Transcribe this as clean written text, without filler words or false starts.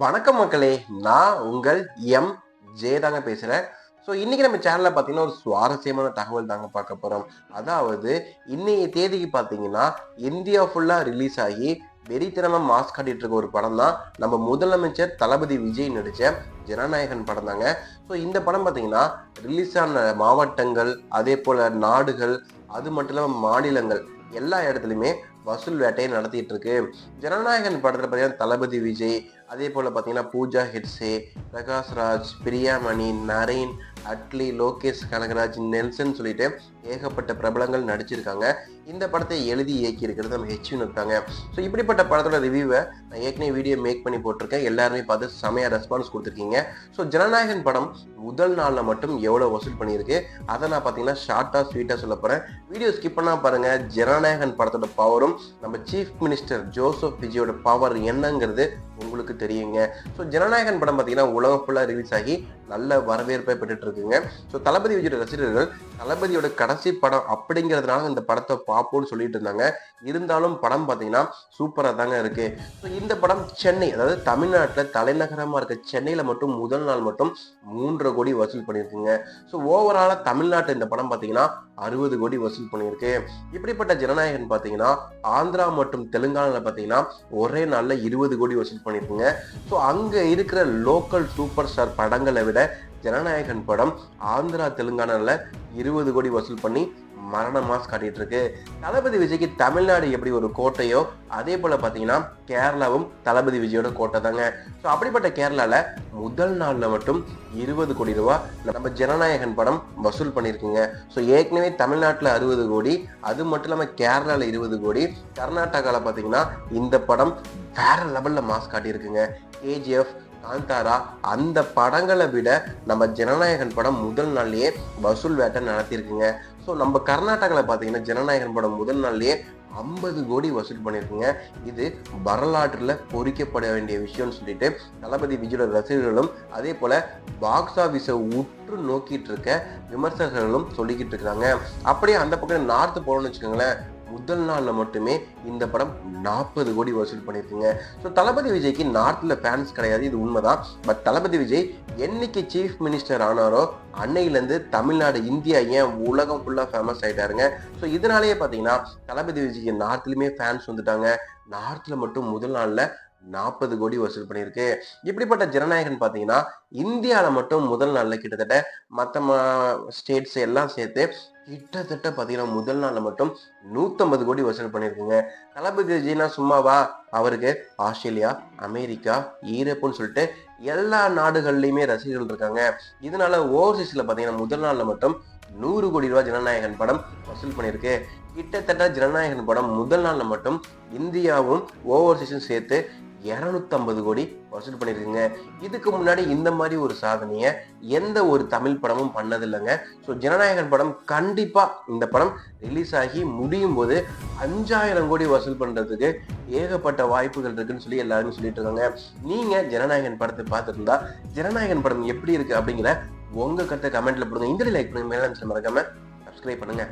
வணக்கம் மக்களே, நான் உங்கள் எம் ஜே தாங்க பேசுகிறேன். ஸோ இன்றைக்கி நம்ம சேனலில் பார்த்தீங்கன்னா ஒரு சுவாரஸ்யமான தகவல் தாங்க பார்க்க போகிறோம். அதாவது இன்னைய தேதிக்கு பார்த்தீங்கன்னா இந்தியா ஃபுல்லாக ரிலீஸ் ஆகி வெறித்தனமாக மாஸ் காட்டிட்டு இருக்க ஒரு படம் தான் நம்ம முதலமைச்சர் தளபதி விஜய் நடித்த ஜனநாயகன் படம் தாங்க. ஸோ இந்த படம் பார்த்தீங்கன்னா ரிலீஸ் ஆன மாவட்டங்கள், அதே போல் நாடுகள், அது மட்டும் இல்லாமல் மாநிலங்கள் எல்லா இடத்துலையுமே வசூல் வேட்டையை நடத்திட்டு இருக்கு. ஜனநாயகன் படத்துல பார்த்தீங்கன்னா தளபதி விஜய், அதே போல பார்த்தீங்கன்னா பூஜா ஹெட்ஸே, பிரகாஷ்ராஜ், பிரியாமணி, நரேன், அட்லி, லோகேஷ் கனகராஜ், நெல்சன் சொல்லிட்டு ஏகப்பட்ட பிரபலங்கள் நடிச்சிருக்காங்க. இந்த படத்தை எழுதி இயக்கி இருக்கிறது நம்ம ஹெச் வினோத்தாங்க. ஸோ இப்படிப்பட்ட படத்தோட ரிவ்யூவை நான் ஏற்கனவே வீடியோ மேக் பண்ணி போட்டிருக்கேன். எல்லாருமே பார்த்து செமையா ரெஸ்பான்ஸ் கொடுத்துருக்கீங்க. ஸோ ஜனநாயகன் படம் முதல் நாளில் மட்டும் எவ்வளோ வசூல் பண்ணியிருக்கு அதை நான் பார்த்தீங்கன்னா ஷார்ட்டாக ஸ்வீட்டாக சொல்ல போகிறேன். வீடியோ ஸ்கிப் பண்ணால் பாருங்க. ஜனநாயகன் படத்தோட பவரும் நம்ம சீஃப் மினிஸ்டர் ஜோசப் விஜயோட பவர் என்னங்கிறது உங்களுக்கு தெரியுங்க. ஸோ ஜனநாயகன் படம் பார்த்தீங்கன்னா உலகம் ஃபுல்லாக ரிலீஸ் ஆகி நல்ல வரவேற்பை பெற்றுட்டு இருக்குங்க. ஸோ தளபதி விஜயோட ரசிகர்கள் தளபதியோட கடைசி படம் அப்படிங்கிறதுனால இந்த படத்தை பார்ப்போம்னு சொல்லிட்டு இருந்தாங்க. இருந்தாலும் படம் பார்த்தீங்கன்னா சூப்பராக தாங்க இருக்கு. ஸோ இந்த படம் சென்னை, அதாவது தமிழ்நாட்டில் தலைநகரமாக இருக்க சென்னையில் மட்டும் முதல் நாள் மட்டும் 3.5 கோடி வசூல் பண்ணியிருக்குங்க. ஸோ ஓவராலாக தமிழ்நாட்டு இந்த படம் பார்த்தீங்கன்னா 60 கோடி வசூல் பண்ணியிருக்கு. இப்படிப்பட்ட ஜனநாயகன் பார்த்தீங்கன்னா ஆந்திரா மற்றும் தெலுங்கானாவில் பார்த்தீங்கன்னா ஒரே நாளில் 20 கோடி வசூல் பண்ணியிருக்குங்க. ஸோ அங்கே இருக்கிற லோக்கல் சூப்பர் ஸ்டார் படங்களை விட ஜனநாயகன் படம் ஆந்திரா தெலுங்கானாவில் 20 கோடி வசூல் பண்ணி மரண மாஸ் காட்டிட்டு இருக்கு. தளபதி விஜய்க்கு தமிழ்நாடு எப்படி ஒரு கோட்டையோ அதே போல பாத்தீங்கன்னா கேரளாவும் தளபதி விஜயோட கோட்டை தாங்க. ஸோ அப்படிப்பட்ட கேரளால முதல் நாள்ல மட்டும் 20 கோடி ரூபாய் நம்ம ஜனநாயகன் படம் வசூல் பண்ணியிருக்குங்க. ஸோ ஏற்கனவே தமிழ்நாட்டில் 60 கோடி, அது மட்டும் இல்லாமல் கேரளாவில் 20 கோடி, கர்நாடகாவில் பார்த்தீங்கன்னா இந்த படம் வேற லெவலில் மாஸ் காட்டியிருக்குங்க. கேஜிஎஃப், காந்தாரா அந்த படங்களை விட நம்ம ஜனநாயகன் படம் முதல் நாள்லயே வசூல் வேட்டை நடத்தியிருக்குங்க. ஸோ நம்ம கர்நாடகாவில் பார்த்தீங்கன்னா ஜனநாயகன் படம் முதல் நாள்லயே 50 கோடி வசூல் பண்ணியிருக்குங்க. இது வரலாற்றில் பொறிக்கப்பட வேண்டிய விஷயம்னு சொல்லிட்டு தளபதி விஜயோட ரசிகர்களும் அதே போல பாக்ஸ் ஆஃபீஸை உற்று நோக்கிட்டு இருக்க விமர்சகர்களும் சொல்லிக்கிட்டு இருக்கிறாங்க. அப்படியே அந்த பக்கம் நார்த்து போகணும்னு வச்சுக்கோங்களேன், முதல் நாளில் மட்டுமே இந்த படம் 40 கோடி வசூல் பண்ணியிருக்குங்க. ஸோ தளபதி விஜய்க்கு நார்த்தில் ஃபேன்ஸ் கிடையாது, இது உண்மைதான். பட் தளபதி விஜய் என்னைக்கு சீஃப் மினிஸ்டர் ஆனாரோ அன்னையிலேருந்து தமிழ்நாடு, இந்தியா, ஏன் உலகம் ஃபுல்லாக ஃபேமஸ் ஆகிட்டாருங்க. ஸோ இதனாலேயே பார்த்தீங்கன்னா தளபதி விஜய்க்கு நார்த்லையுமே ஃபேன்ஸ் வந்துட்டாங்க. நார்த்தில் மட்டும் முதல் நாளில் 40 கோடி வசூல் பண்ணியிருக்கு. இப்படிப்பட்ட ஜனநாயகன் பார்த்தீங்கன்னா இந்தியாவில் மட்டும் முதல் நாளில் கிட்டத்தட்ட மற்ற ஸ்டேட்ஸ் எல்லாம் சேர்த்து கிட்டத்தட்ட பார்த்தீங்கன்னா முதல் நாளில் மட்டும் 150 கோடி வசூல் பண்ணியிருக்குங்க. தளபதி விஜய்னா சும்மாவா, அவருக்கு ஆஸ்திரேலியா, அமெரிக்கா, ஈரோப்புன்னு சொல்லிட்டு எல்லா நாடுகள்லையுமே ரசிகர்கள் இருக்காங்க. இதனால ஓவர்சீஸ்ல பார்த்தீங்கன்னா முதல் நாளில் மட்டும் 100 கோடி ரூபாய் ஜனநாயகன் படம் வசூல் பண்ணியிருக்கு. கிட்டத்தட்ட ஜனநாயகன் படம் முதல் நாளில் மட்டும் இந்தியாவும் ஓவர்சீஸும் சேர்த்து 250 கோடி வசூல் பண்ணியிருக்குங்க. இதுக்கு முன்னாடி இந்த மாதிரி ஒரு சாதனையை எந்த ஒரு தமிழ் படமும் பண்ணதில்லைங்க. ஸோ ஜனநாயகன் படம் கண்டிப்பா இந்த படம் ரிலீஸ் ஆகி முடியும் போது 5000 கோடி வசூல் பண்றதுக்கு ஏகப்பட்ட வாய்ப்புகள் இருக்குன்னு சொல்லி எல்லாருமே சொல்லிட்டு இருக்காங்க. நீங்க ஜனநாயகன் படத்தை பார்த்துருந்தா ஜனநாயகன் படம் எப்படி இருக்கு அப்படிங்கிற உங்க கருத்தை கமெண்ட்ல போடுங்க. இந்த லைக் பண்ணுங்க, மேலே மறக்காம சப்ஸ்கிரைப் பண்ணுங்க.